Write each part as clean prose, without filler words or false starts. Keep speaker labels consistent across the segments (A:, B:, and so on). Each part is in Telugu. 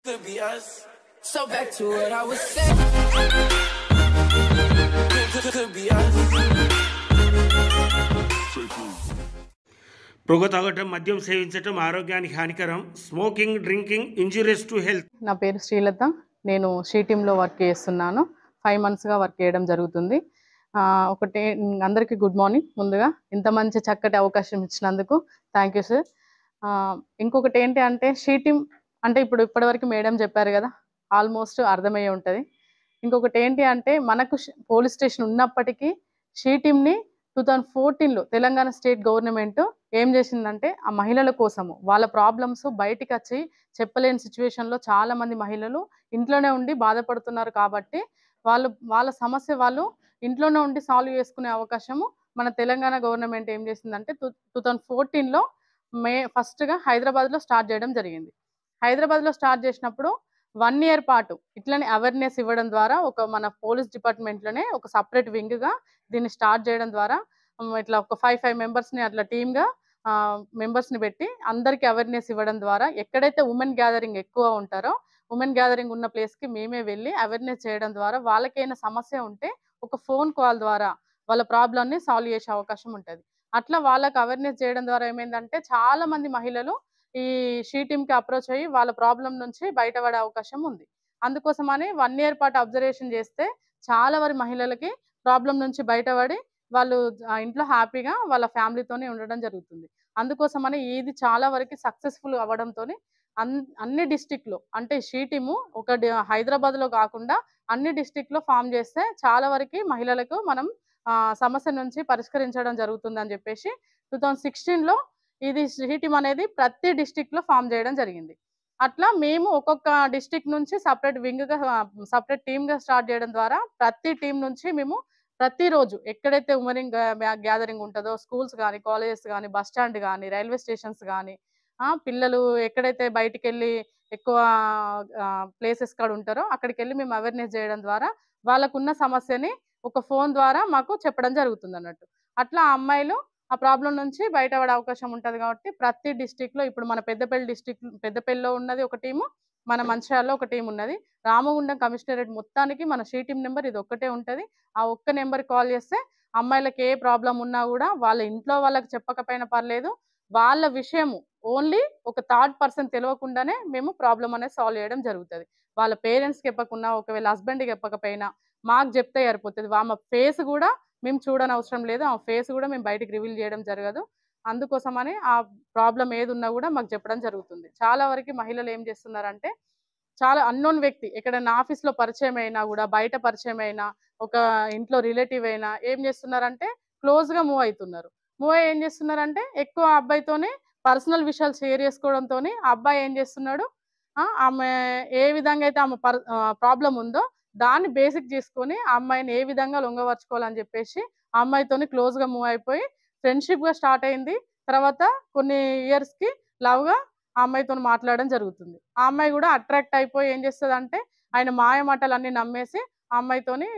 A: Could be us. So back to what I was saying. Could be us.
B: పొగ తాగటం, మద్యం సేవించటం ఆరోగ్యానికి హానికరం. Smoking, drinking injurious to health.
C: నా పేరు శ్రీలత. నేను షీ టీంలో వర్క్ చేస్తున్నాను. 5 monthsగా వర్క్ చేయడం జరుగుతుంది. ఒకటే అందరికీ గుడ్ మార్నింగ్. ముందుగా ఇంత మంచి చక్కటి అవకాశం ఇచ్చినందుకు థ్యాంక్ యూ సార్. ఇంకొకటి ఏంటి అంటే షీ టీమ్ అంటే ఇప్పటివరకు మేడం చెప్పారు కదా, ఆల్మోస్ట్ అర్థమయ్యే ఉంటుంది. ఇంకొకటి ఏంటి అంటే మనకు పోలీస్ స్టేషన్ ఉన్నప్పటికీ షీ టీమ్ని 2014లో తెలంగాణ స్టేట్ గవర్నమెంట్ ఏం చేసిందంటే ఆ మహిళల కోసము వాళ్ళ ప్రాబ్లమ్స్ బయటికి వచ్చి చెప్పలేని సిచ్యువేషన్లో చాలా మంది మహిళలు ఇంట్లోనే ఉండి బాధపడుతున్నారు కాబట్టి వాళ్ళ సమస్య వాళ్ళు ఇంట్లోనే ఉండి సాల్వ్ చేసుకునే అవకాశము మన తెలంగాణ గవర్నమెంట్ ఏం చేసిందంటే 2014లో మే 1గా హైదరాబాద్లో స్టార్ట్ చేయడం జరిగింది. హైదరాబాద్లో స్టార్ట్ చేసినప్పుడు 1 year పాటు ఇట్లనే అవేర్నెస్ ఇవ్వడం ద్వారా మన పోలీస్ డిపార్ట్మెంట్లోనే ఒక సపరేట్ వింగ్గా దీన్ని స్టార్ట్ చేయడం ద్వారా ఇట్లా ఒక 5 మెంబర్స్ని అట్లా టీమ్గా మెంబర్స్ని పెట్టి అందరికీ అవేర్నెస్ ఇవ్వడం ద్వారా ఎక్కడైతే ఉమెన్ గ్యాదరింగ్ ఎక్కువ ఉంటారో ఉమెన్ గ్యాదరింగ్ ఉన్న ప్లేస్కి మేమే వెళ్ళి అవేర్నెస్ చేయడం ద్వారా వాళ్ళకైనా సమస్య ఉంటే ఒక ఫోన్ కాల్ ద్వారా వాళ్ళ ప్రాబ్లమ్ని సాల్వ్ చేసే అవకాశం ఉంటుంది. అట్లా వాళ్ళకి అవేర్నెస్ చేయడం ద్వారా ఏమైందంటే చాలా మంది మహిళలు ఈ షీ టీమ్కి అప్రోచ్ అయ్యి వాళ్ళ ప్రాబ్లం నుంచి బయటపడే అవకాశం ఉంది. అందుకోసమని 1 year పాటు అబ్జర్వేషన్ చేస్తే చాలా వరకు మహిళలకి ప్రాబ్లం నుంచి బయటపడి వాళ్ళు ఇంట్లో హ్యాపీగా వాళ్ళ ఫ్యామిలీతోనే ఉండడం జరుగుతుంది. అందుకోసమని ఇది చాలా వరకు సక్సెస్ఫుల్ అవ్వడంతో అన్ని డిస్టిక్లో అంటే షీ టీము హైదరాబాద్లో కాకుండా అన్ని డిస్టిక్లో ఫామ్ చేస్తే చాలా వరకు మహిళలకు మనం సమస్య నుంచి పరిష్కరించడం జరుగుతుందని చెప్పేసి 2016లో ఇది షీ టీమ్ అనేది ప్రతి డిస్టిక్లో ఫామ్ చేయడం జరిగింది. అట్లా మేము ఒక్కొక్క డిస్టిక్ నుంచి సపరేట్ వింగ్గా సపరేట్ టీమ్గా స్టార్ట్ చేయడం ద్వారా ప్రతి టీం నుంచి మేము ప్రతిరోజు ఎక్కడైతే ఉమెన్ గ్యాదరింగ్ ఉంటుందో స్కూల్స్ కానీ కాలేజెస్ కానీ బస్ స్టాండ్ కానీ రైల్వే స్టేషన్స్ కానీ పిల్లలు ఎక్కడైతే బయటికి వెళ్ళి ఎక్కువ ప్లేసెస్ కాడ ఉంటారో అక్కడికి వెళ్ళి మేము అవేర్నెస్ చేయడం ద్వారా వాళ్ళకున్న సమస్యని ఒక ఫోన్ ద్వారా మాకు చెప్పడం జరుగుతుంది అన్నట్టు. అట్లా ఆ అమ్మాయిలు ఆ ప్రాబ్లం నుంచి బయటపడే అవకాశం ఉంటుంది కాబట్టి ప్రతి డిస్టిక్లో ఇప్పుడు మన పెద్దపల్లిలో ఉన్నది ఒక టీము, మన మంచిర్యాలలో ఒక టీం ఉన్నది. రామగుండం కమిషనరేట్ మొత్తానికి మన షీ టీం నెంబర్ ఇది ఒక్కటే ఉంటుంది. ఆ ఒక్క నెంబర్కి కాల్ చేస్తే అమ్మాయిలకు ఏ ప్రాబ్లం ఉన్నా కూడా వాళ్ళ ఇంట్లో వాళ్ళకి చెప్పకపోయినా పర్లేదు, వాళ్ళ విషయము ఓన్లీ ఒక థర్డ్ పర్సన్ తెలియకుండానే మేము ప్రాబ్లం అనేది సాల్వ్ చేయడం జరుగుతుంది. వాళ్ళ పేరెంట్స్కి చెప్పకుండా ఒకవేళ హస్బెండ్కి చెప్పకపోయినా మాకు చెప్తే సరిపోతుంది. ఆమె ఫేస్ కూడా మేము చూడని అవసరం లేదు, ఆ ఫేస్ కూడా మేము బయటికి రివీల్ చేయడం జరగదు. అందుకోసమని ఆ ప్రాబ్లం ఏది ఉన్నా కూడా మాకు చెప్పడం జరుగుతుంది. చాలా వరకు మహిళలు ఏం చేస్తున్నారంటే చాలా అన్నోన్ వ్యక్తి ఎక్కడైనా ఆఫీస్లో పరిచయం అయినా కూడా బయట పరిచయం అయినా ఒక ఇంట్లో రిలేటివ్ అయినా ఏం చేస్తున్నారంటే క్లోజ్గా మూవ్ అవుతున్నారు. మూవ్ అయ్యి ఏం చేస్తున్నారంటే ఎక్కువ అబ్బాయితోనే పర్సనల్ విషయాలు షేర్ చేసుకోవడంతో ఆ అబ్బాయి ఏం చేస్తున్నాడు ఆమె ఏ విధంగా అయితే ఆమె ప్రాబ్లం ఉందో దాన్ని బేసిక్ చేసుకొని ఆ అమ్మాయిని ఏ విధంగా లొంగవరుచుకోవాలని చెప్పేసి ఆ అమ్మాయితోని క్లోజ్గా మూవ్ అయిపోయి ఫ్రెండ్షిప్గా స్టార్ట్ అయింది. తర్వాత కొన్ని ఇయర్స్కి లవ్గా ఆ అమ్మాయితో మాట్లాడడం జరుగుతుంది. ఆ అమ్మాయి కూడా అట్రాక్ట్ అయిపోయి ఏం చేస్తుంది అంటే ఆయన మాయ మాటలన్నీ నమ్మేసి ఆ అమ్మాయితోని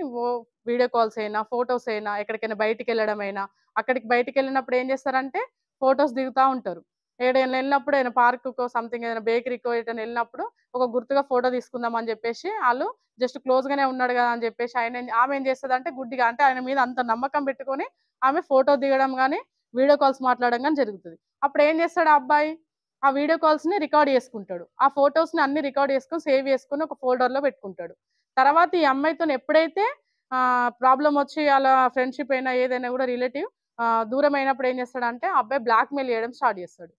C: వీడియో కాల్స్ అయినా ఫొటోస్ అయినా ఎక్కడికైనా బయటికి వెళ్ళడం అయినా అక్కడికి బయటికి వెళ్ళినప్పుడు ఏం చేస్తారంటే ఫొటోస్ దిగుతూ ఉంటారు. ఏదైనా వెళ్ళినప్పుడు ఏదైనా పార్కుకో సంథింగ్ ఏదైనా బేకరీకో ఏదైనా వెళ్ళినప్పుడు ఒక గుర్తుగా ఫోటో తీసుకుందాం అని చెప్పేసి వాళ్ళు జస్ట్ క్లోజ్గానే ఉన్నాడు కదా అని చెప్పేసి ఆమె ఏం చేస్తుంది అంటే గుడ్డిగా అంటే ఆయన మీద అంత నమ్మకం పెట్టుకొని ఆమె ఫోటో దిగడం కానీ వీడియో కాల్స్ మాట్లాడడం కానీ జరుగుతుంది. అప్పుడు ఏం చేస్తాడు ఆ అబ్బాయి ఆ వీడియో కాల్స్ని రికార్డ్ చేసుకుంటాడు, ఆ ఫొటోస్ని అన్ని రికార్డ్ చేసుకొని సేవ్ చేసుకొని ఒక ఫోల్డర్లో పెట్టుకుంటాడు. తర్వాత ఈ అమ్మాయితో ఎప్పుడైతే ప్రాబ్లం వచ్చి అలా ఫ్రెండ్షిప్ అయినా ఏదైనా కూడా రిలేటివ్ దూరం అయినప్పుడు ఏం చేస్తాడంటే ఆ అబ్బాయి బ్లాక్మెయిల్ చేయడం స్టార్ట్ చేస్తాడు.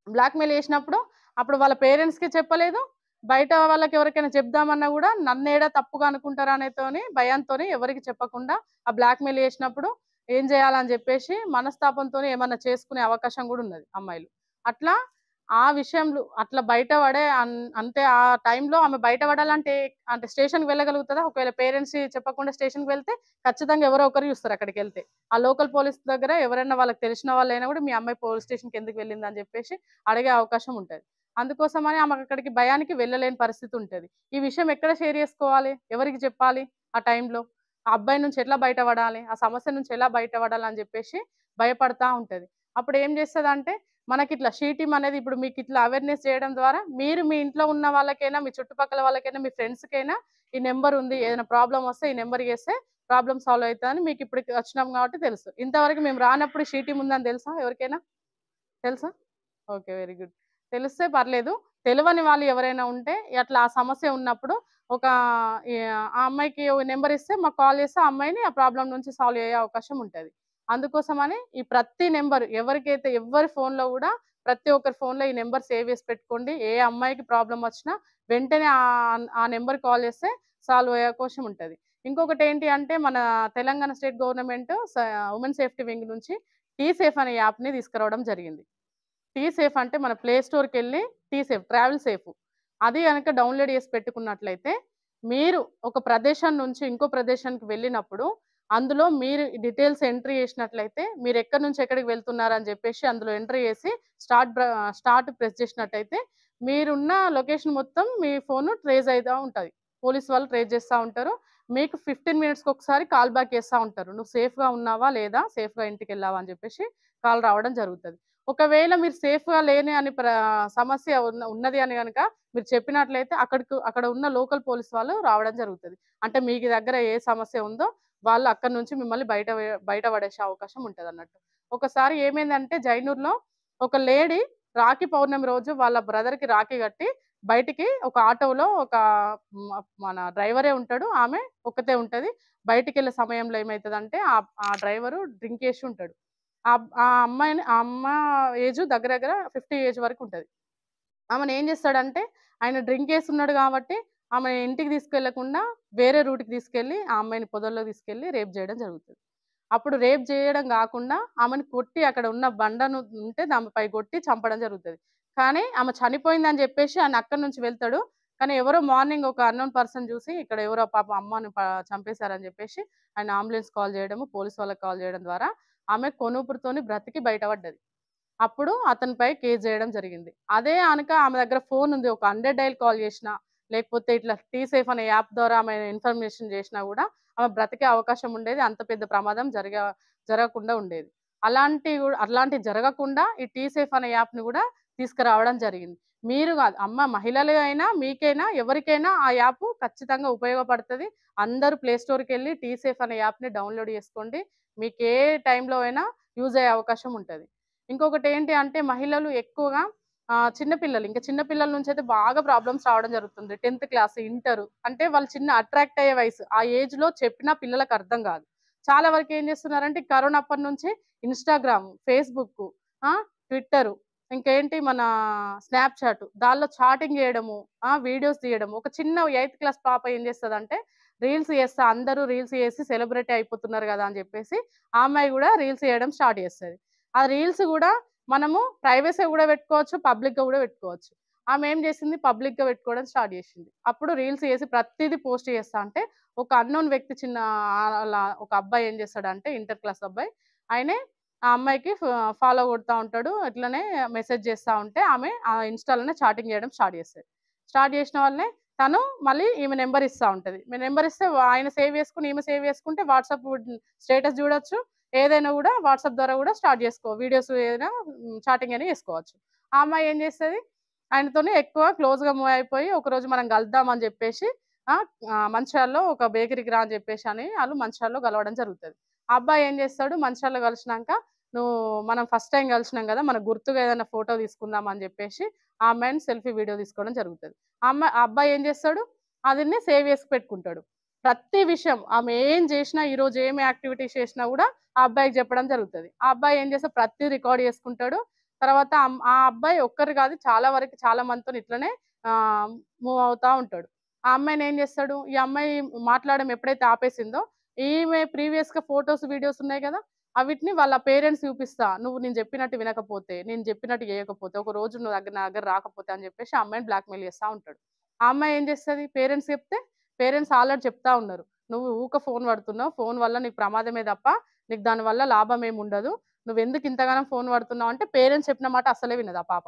C: బ్లాక్మెయిల్ చేసినప్పుడు అప్పుడు వాళ్ళ పేరెంట్స్కి చెప్పలేదు, బయట వాళ్ళకి ఎవరికైనా చెప్దామన్నా కూడా నన్నేడా తప్పుగా అనుకుంటారా అనేతోని భయంతో ఎవరికి చెప్పకుండా ఆ బ్లాక్మెయిల్ చేసినప్పుడు ఏం చేయాలని చెప్పేసి మనస్తాపంతో ఏమన్నా చేసుకునే అవకాశం కూడా ఉన్నది అమ్మాయిలు. అట్లా ఆ విషయంలో అట్లా బయటపడే అంటే ఆ టైంలో ఆమె బయటపడాలంటే అంటే స్టేషన్కి వెళ్ళగలుగుతుందా? ఒకవేళ పేరెంట్స్ చెప్పకుండా స్టేషన్కి వెళ్తే ఖచ్చితంగా ఎవరో ఒకరు చూస్తారు. అక్కడికి వెళ్తే ఆ లోకల్ పోలీస్ దగ్గర ఎవరైనా వాళ్ళకి తెలిసిన వాళ్ళైనా కూడా మీ అమ్మాయి పోలీస్ స్టేషన్కి ఎందుకు వెళ్ళిందని చెప్పేసి అడిగే అవకాశం ఉంటుంది. అందుకోసమని ఆమెకు అక్కడికి భయానికి వెళ్ళలేని పరిస్థితి ఉంటుంది. ఈ విషయం ఎక్కడ షేర్ చేసుకోవాలి, ఎవరికి చెప్పాలి, ఆ టైంలో ఆ అబ్బాయి నుంచి ఎట్లా బయటపడాలి, ఆ సమస్య నుంచి ఎలా బయటపడాలి అని చెప్పేసి భయపడతా ఉంటుంది. అప్పుడు ఏం చేస్తుంది అంటే మనకి ఇట్లా షీ టీమ్ అనేది ఇప్పుడు మీకు ఇట్లా అవేర్నెస్ చేయడం ద్వారా మీరు మీ ఇంట్లో ఉన్న వాళ్ళకైనా, మీ చుట్టుపక్కల వాళ్ళకైనా, మీ ఫ్రెండ్స్‌కైనా ఈ నెంబర్ ఉంది. ఏదైనా ప్రాబ్లమ్ వస్తే ఈ నెంబర్ చేస్తే ప్రాబ్లమ్ సాల్వ్ అయితదని మీకు ఇప్పటికి వచ్చినాం కాబట్టి తెలుసు. ఇంతవరకు మేము రానప్పుడు షీ టీమ్ ఉందని తెలుసా ఎవరికైనా? తెలుసా? ఓకే. Very good. తెలిస్తే పర్లేదు. తెలవని వాళ్ళు ఎవరైనా ఉంటే అట్లా ఆ సమస్య ఉన్నప్పుడు ఒక ఆ అమ్మాయికి నెంబర్ ఇస్తే మాకు కాల్ చేస్తే ఆ అమ్మాయిని ఆ ప్రాబ్లమ్ నుంచి సాల్వ్ అయ్యే అవకాశం ఉంటది. అందుకోసమని ఈ ప్రతి నెంబర్ ఎవరికైతే ఎవ్వరి ఫోన్‌లో గూడా ప్రతి ఒక్కరి ఫోన్‌లో ఈ నెంబర్ సేవ్ చేసి పెట్టుకోండి. ఏ అమ్మాయికి ప్రాబ్లమ్ వచ్చినా వెంటనే ఆ నెంబర్‌కి కాల్ చేస్తే సాల్వ్ అయ్యే అవకాశం ఉంటది. ఇంకొకటేంటి అంటే మన Telangana state government women safety wing నుంచి టీ సేఫ్ అనే యాప్‌ని తీసుకురావడం జరిగింది. టీ సేఫ్ అంటే మన ప్లే స్టోర్‌కెళ్ళి టీ సేఫ్ ట్రావెల్ సేఫ్. అది గనక డౌన్‌లోడ్ చేసి పెట్టుకున్నట్లయితే, మీరు ఒక ప్రదేశం నుంచి ఇంకో ప్రదేశానికి వెళ్ళినప్పుడు, అందులో మీరు డీటెయిల్స్ ఎంట్రీ చేసినట్లయితే, మీరెక్కడి నుంచి ఎక్కడికి వెళ్తున్నారని చెప్పేసి అందులో ఎంట్రీ చేసి స్టార్ట్ ప్రెస్ చేసినట్టయితే, మీరున్న లొకేషన్ మొత్తం మీ ఫోను ట్రేస్ అయితా ఉంటది. పోలీస్ వాళ్ళు ట్రేస్ చేస్తా ఉంటారు. మీకు 15 మినిట్స్‌కి ఒకసారి కాల్ బ్యాక్ చేస్తా ఉంటారు. నువ్వు సేఫ్‌గా ఉన్నావా? లేదా? సేఫ్‌గా ఇంటికెళ్ళావా? అని చెప్పేసి కాల్ రావడం జరుగుతది. ఒకవేళ మీరు సేఫ్‌గా లేని అని సమస్య ఉన్నది అని గనక మీరు చెప్పినట్లయితే అక్కడ ఉన్న లోకల్ పోలీస్ వాళ్ళు రావడం జరుగుతది. అంటే మీకు దగ్గర ఏ సమస్య ఉందో వాళ్ళు అక్కడి నుంచి మిమ్మల్ని బయట పడేసే అవకాశం ఉంటదన్నట్టు. ఒకసారి ఏమైందంటే జైనూర్‌లో ఒక లేడీ రాఖీ పౌర్ణమి రోజు వాళ్ళ బ్రదర్‌కి రాఖీ కట్టి బయటికి ఒక ఆటోలో మన డ్రైవరే ఉంటాడు. ఆమె ఒక్కతే ఉంటది. బయటికెళ్ళే సమయంలో ఏమైతదంటే ఆ డ్రైవరు డ్రింక్ చేసి ఉంటాడు. ఆ అమ్మ ఏజు దగ్గర దగ్గర 50 ఏజ్ వరకుంటది. ఆమెనేం జేస్తాడంటే, ఆయన డ్రింక్ చేసున్నాడు గాబట్టి, ఆమె ఇంటికి తీసుకెళ్ళకుండా వేరే రూట్‌కి తీసుకెళ్ళి, ఆ అమ్మాయిని పొదల్లో తీసుకెళ్ళి రేప్ జేయడం జరుగుతది. అప్పుడు రేప్ జేయడం గాకుండా, ఆమెను కొట్టి అక్కడ ఉన్న బండను ఉంటే దానిపై కొట్టి చంపడం జరుగుతది. కానీ ఆమె చనిపోయిందని జెప్పేసి ఆయన అక్కడి నుంచి వెళ్తాడు. కానీ ఎవరో మార్నింగ్ ఒక అన్‌నోన్ పర్సన్ జూసి, ఇక్కడ ఎవరో పాపం అమ్మని చంపేశారని జెప్పేసి ఆయన అంబులెన్స్ కాల్ జేయడము, పోలీస్ వాళ్ళకి కాల్ జేయడం ద్వారా ఆమె కొనూపిరితోని బ్రతికి బయటపడ్డది. అప్పుడు అతనిపై కేస్ జేయడం జరిగింది. అదే గనక ఆమె దగ్గర ఫోనుంది. ఒక 100 డయల్ కాల్ జేసినా, లేకపోతే ఇట్లా టీ సేఫ్ అనే యాప్ ద్వారా ఆమె ఇన్ఫర్మేషన్ జేసినా గూడా ఆమె బ్రతికే అవకాశం ఉండేది. అంత పెద్ద ప్రమాదం జరగకుండా ఉండేది. అట్లాంటివి జరగకుండా ఈ టీ సేఫ్ అనే యాప్‌ని గూడా తీసుకురావడం జరిగింది. మీరు గాదు మహిళలు అయినా, మీకైనా, ఎవరికైనా ఆ యాప్ ఖచ్చితంగా ఉపయోగపడతది. అందరూ ప్లే స్టోర్‌కెళ్ళి టీ సేఫ్ అనే యాప్‌ని డౌన్‌లోడ్ చేసుకోండి. మీకే టైంలో అయినా యూజ్ అయ్యే అవకాశం ఉంటది. ఇంకొకటేంటి అంటే మహిళలు ఎక్కువగా చిన్న పిల్లలు ఇంకా చిన్న పిల్లల నుంచయితే బాగా ప్రాబ్లమ్స్ రావడం జరుగుతుంది. 10థ్ క్లాస్, ఇంటరు అంటే వాళ్ళు చిన్న అట్రాక్ట్ అయ్యే వయసు. ఆ ఏజ్‌లో చెప్పినా పిల్లలకు అర్థం గాదు. చాలా వరకు ఏం చేస్తున్నారంటే కరోనా అప్పటి నుంచి ఇన్‌స్టాగ్రామ్, ఫేస్‌బుక్కు, ఆ! ట్విట్టరు, ఇంకేంటి మన స్నాప్‌చాట్ దానిలో చాటింగ్ జేయడము, వీడియోస్ తీయడము. ఒక చిన్న 8థ్ క్లాస్ పాప ఏం చేస్తదంటే రీల్స్ చేస్తా అందరూ రీల్స్ చేసి సెలబ్రిటీ అయిపోతున్నారు గదా! అని జెప్పేసి ఆ అమ్మాయి గూడా రీల్స్ చేయడం స్టార్ట్ చేస్తది. ఆ రీల్స్ గూడా మనము ప్రైవసీగా గూడా పెట్టుకోవచ్చు. పబ్లిక్‌గా గూడా పెట్టుకోవచ్చు. ఆమె ఏం చేసింది పబ్లిక్‌గా పెట్టుకోవడం స్టార్ట్ చేసింది. అప్పుడు రీల్స్ చేసి ప్రతీదీ పోస్ట్ చేస్తా అంటే ఒక అన్‌నోన్ వ్యక్తి అలా ఒక అబ్బాయి ఏం చేస్తాడంటే ఇంటర్ క్లాస్ అబ్బాయి. ఆయనే ఆ అమ్మాయికి ఫాలో కొడతా ఉంటాడు. ఇట్లనే మెసేజ్ చేస్తా ఉంటే ఆమె ఆ ఇన్‌స్టాలోనే చాటింగ్ చేయడం స్టార్ట్ చేస్తది. స్టార్ట్ చేసిన వాళ్ళనే తను మళ్ళీ ఈమె నంబర్ ఇస్తా ఉంటది. ఈమె నంబర్ ఇస్తే ఆయన సేవ్ చేసుకొని ఈమె సేవ్ చేసుకుంటే వాట్సాప్ స్టేటస్ చూడొచ్చు. ఏదైనా గూడా వాట్సాప్ ద్వారా గూడా స్టార్ట్ వీడియోస్ ఏదైనా చాటింగ్ అని చేసుకోవచ్చు. ఆ అమ్మాయి ఏం చేస్తది, ఆయనతోని ఎక్కువ క్లోజ్‌గా మూవ్ అయిపోయి ఒకరోజు మనం కలుద్దాం అని చెప్పేసి మంచిర్యాలలో ఒక బేకరీకి రా అని చెప్పేసి అని ఆళ్ళు మంచిర్యాలలో కలవడం జరుగుతది. ఆ అబ్బాయి ఏం చేస్తాడు మంచిర్యాలలో కలిసినాక నువ్వు మనం ఫస్ట్ టైమ్ కలిసినాం గదా! మనకు గుర్తుగా ఏదైనా ఫోటో తీసుకుందాం అని చెప్పేసి ఆ అమ్మాయిని సెల్ఫీ వీడియో తీసుకోవడం జరుగుతది. ఆ అబ్బాయి ఏం చేస్తాడు, అదిని సేవ్ చేసి పెట్టుకుంటాడు. ప్రతి విషయం ఆమె ఏం చేసినా, ఈరోజు ఏమి యాక్టివిటీస్ చేసినా గూడా ఆ అబ్బాయికి చెప్పడం జరుగుతది. ఆ అబ్బాయి ఏం చేస్తాడు ప్రతిది రికార్డ్ చేసుకుంటాడు. తర్వాత ఆ అబ్బాయి ఒక్కరు కాదు చాలా వరకు చాలా మందితోని ఇట్లనే ఆహ్, మూవ్ అవుతా ఉంటాడు. ఆ అమ్మాయిని ఏం చేస్తాడు, ఈ అమ్మాయి మాట్లాడడం ఎప్పుడైతే ఆపేసిందో, ఈమె ప్రీవియస్‌గా ఫోటోస్, వీడియోస్ ఉన్నాయి గదా! అవిటిని వాళ్ళ పేరెంట్స్ చూపిస్తా. నువ్వు నేను చెప్పినట్టు వినకపోతే, నేను చెప్పినట్టు చేయకపోతే, ఒక రోజు నువ్వు నా దగ్గర రాకపోతే అని చెప్పేసి ఆ అమ్మాయిని బ్లాక్‌మెయిల్ చేస్తా ఉంటాడు. ఆ అమ్మాయి ఏం చేస్తది, పేరెంట్స్ చెప్తే పేరెంట్స్ ఆల్రెడీ చెప్తా ఉన్నారు. నువ్వు ఊక ఫోను వాడుతున్నావు. ఫోను వల్ల నీకు ప్రమాదమే తప్ప నీకు దానివల్ల లాభం ఏముండదు. నువ్వెందుకు ఇంతగానం ఫోను వాడుతున్నావు అంటే పేరెంట్స్ చెప్పిన మాట అస్సలే వినదు ఆ పాప.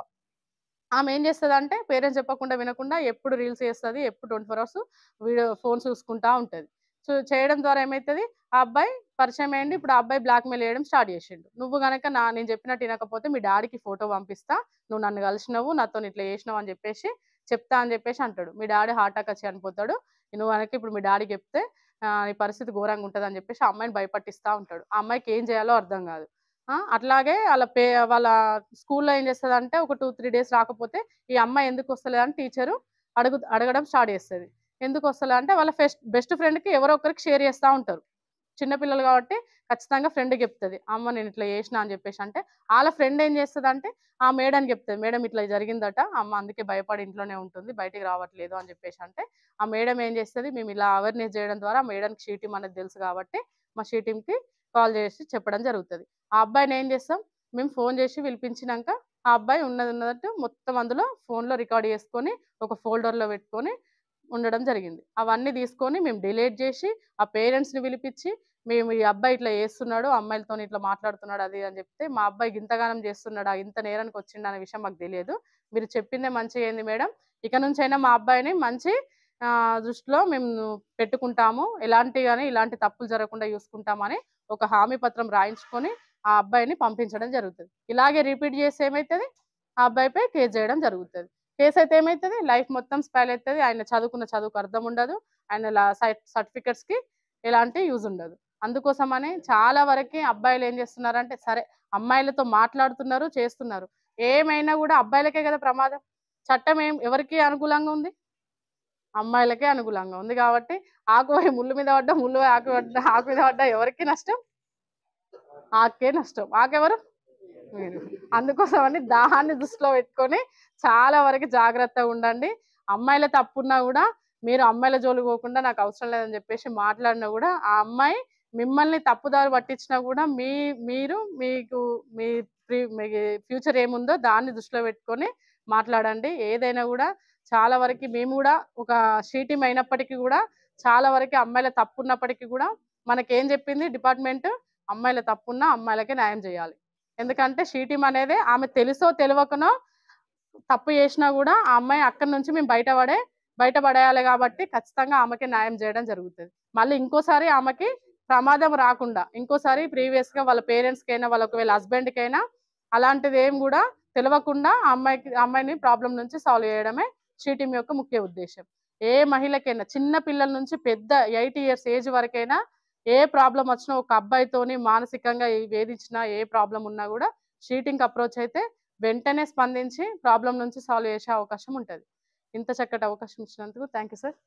C: ఆమె ఏం చేస్తదంటే పేరెంట్స్ చెప్పకుండా వినకుండా ఎప్పుడు రీల్స్ చేస్తది. ఎప్పుడు 24 అవర్స్ ఫోను చూసుకుంటా ఉంటది. చేయడం ద్వారా ఏమవుతుంది, ఆ అబ్బాయి పరిచయం అయ్యింది. ఇప్పుడు ఆ అబ్బాయి బ్లాక్మెయిల్ చేయడం స్టార్ట్ చేసిండు. నువ్వు గనక నేను చెప్పినట్టు వినకపోతే మీ డాడీకి ఫోటో పంపిస్తా, నువ్వు నన్ను కలిసినావు, నాతో ఇట్లా చేసినావు అని చెప్పేసి చెప్తా అని చెప్పేసి అంటాడు. మీ డాడీ హార్ట్ అటాక్ వచ్చి చనిపోతాడు. నువ్వు కనుక ఇప్పుడు మీ డాడీకి చెప్తే నీ పరిస్థితి ఘోరంగా ఉంటుంది అని చెప్పేసి ఆ అమ్మాయిని భయపట్టిస్తూ ఉంటాడు. ఆ అమ్మాయికి ఏం చేయాలో అర్థం కాదు. అట్లాగే వాళ్ళ స్కూల్లో ఏం చేస్తుంది, ఒక 2-3 డేస్ రాకపోతే ఈ అమ్మాయి ఎందుకు వస్తలేదని టీచరు అడగడం స్టార్ట్ చేస్తుంది. ఎందుకు వస్తలే అంటే వాళ్ళ బెస్ట్ ఫ్రెండ్కి ఎవరో ఒకరికి షేర్ చేస్తూ ఉంటారు. చిన్నపిల్లలు కాబట్టి ఖచ్చితంగా ఫ్రెండ్కి చెప్తుంది, అమ్మ నేను ఇట్లా చేసిన అని చెప్పేసి. అంటే వాళ్ళ ఫ్రెండ్ ఏం చేస్తుంది అంటే ఆ మేడంకి చెప్తుంది, మేడం ఇట్లా జరిగిందట, అమ్మ అందుకే భయపడి ఇంట్లోనే ఉంటుంది, బయటికి రావట్లేదు అని చెప్పేసి. అంటే ఆ మేడం ఏం చేస్తుంది, మేము ఇలా అవేర్నెస్ చేయడం ద్వారా మేడంకి షీ టీమ్ అనేది తెలుసు కాబట్టి మా షీ టీమ్కి కాల్ చేసి చెప్పడం జరుగుతుంది. ఆ అబ్బాయిని ఏం చేస్తాం, మేము ఫోన్ చేసి పిలిపించినాక ఆ అబ్బాయి ఉన్నట్టు మొత్తం అందులో ఫోన్లో రికార్డ్ చేసుకొని ఒక ఫోల్డర్లో పెట్టుకొని ఉండడం జరిగింది. అవన్నీ తీసుకొని మేము డిలీట్ చేసి ఆ పేరెంట్స్ని పిలిపించి మేము ఈ అబ్బాయి ఇట్లా చేస్తున్నాడు, అమ్మాయిలతో ఇట్లా మాట్లాడుతున్నాడు అది అని చెప్తే, మా అబ్బాయి ఇంతగానం చేస్తున్నాడు, ఇంత నేరానికి వచ్చిండు అనే విషయం మాకు తెలియదు, మీరు చెప్పిందే మంచిగా అయింది మేడం, ఇక నుంచి అయినా మా అబ్బాయిని మంచి దృష్టిలో మేము పెట్టుకుంటాము, ఇలాంటి తప్పులు జరగకుండా చూసుకుంటామని ఒక హామీ పత్రం రాయించుకొని ఆ అబ్బాయిని పంపించడం జరుగుతుంది. ఇలాగే రిపీట్ చేసి ఏమవుతుంది, ఆ అబ్బాయిపై కేసు చేయడం జరుగుతుంది. కేసు అయితే ఏమవుతుంది, లైఫ్ మొత్తం స్పాయిల్ అవుతుంది. ఆయన చదువుకున్న చదువుకు అర్థం ఉండదు, ఆయన సర్టిఫికెట్స్కి ఎలాంటి యూజ్ ఉండదు. అందుకోసమని చాలా వరకు అబ్బాయిలు ఏం చేస్తున్నారంటే, సరే అమ్మాయిలతో మాట్లాడుతున్నారు, చేస్తున్నారు, ఏమైనా కూడా అబ్బాయిలకే కదా ప్రమాదం. చట్టం ఎవరికి అనుకూలంగా ఉంది, అమ్మాయిలకే అనుకూలంగా ఉంది. కాబట్టి ముళ్ళు మీద పడ్డా, ఆకు మీద పడ్డా ఎవరికి నష్టం, ఆకే నష్టం. ఆకెవరు, మీరు. అందుకోసమని దాహాన్ని దృష్టిలో పెట్టుకొని చాలా వరకు జాగ్రత్తగా ఉండండి. అమ్మాయిల తప్పున్నా కూడా మీరు అమ్మాయిల జోలికి పోకుండా నాకు అవసరం లేదని చెప్పేసి మాట్లాడినా కూడా ఆ అమ్మాయి మిమ్మల్ని తప్పుదారి పట్టించినా కూడా మీకు మీ ఫ్యూచర్ ఏముందో దాన్ని దృష్టిలో పెట్టుకొని మాట్లాడండి. ఏదైనా కూడా చాలా వరకు మేము కూడా ఒక షీ టీమ్ అయినప్పటికీ కూడా చాలా వరకు అమ్మాయిల తప్పు ఉన్నప్పటికీ కూడా మనకేం చెప్పింది డిపార్ట్మెంట్, అమ్మాయిల తప్పున్నా అమ్మాయిలకే న్యాయం చేయాలి. ఎందుకంటే షీ టీమ్ అనేది ఆమె తెలుసో తెలియకనో తప్పు చేసినా కూడా ఆ అమ్మాయి అక్కడి నుంచి మేము బయటపడేయాలి కాబట్టి ఖచ్చితంగా ఆమెకి న్యాయం చేయడం జరుగుతుంది. మళ్ళీ ఇంకోసారి ఆమెకి ప్రమాదం రాకుండా, ఇంకోసారి ప్రీవియస్గా వాళ్ళ పేరెంట్స్కైనా వాళ్ళ ఒకవేళ హస్బెండ్కైనా అలాంటిది ఏం కూడా తెలియకుండా అమ్మాయిని ప్రాబ్లం నుంచి సాల్వ్ చేయడమే షీ టీమ్ యొక్క ముఖ్య ఉద్దేశం. ఏ మహిళకైనా చిన్న పిల్లల నుంచి పెద్ద 8 years ఏజ్ వరకైనా ఏ ప్రాబ్లం వచ్చినా, ఒక అబ్బాయితోని మానసికంగా వేధించినా, ఏ ప్రాబ్లం ఉన్నా కూడా షీటింగ్ అప్రోచ్ అయితే వెంటనే స్పందించి ప్రాబ్లం నుంచి సాల్వ్ చేసే అవకాశం ఉంటుంది. ఇంత చక్కటి అవకాశం ఇచ్చినందుకు థ్యాంక్ యూ సార్.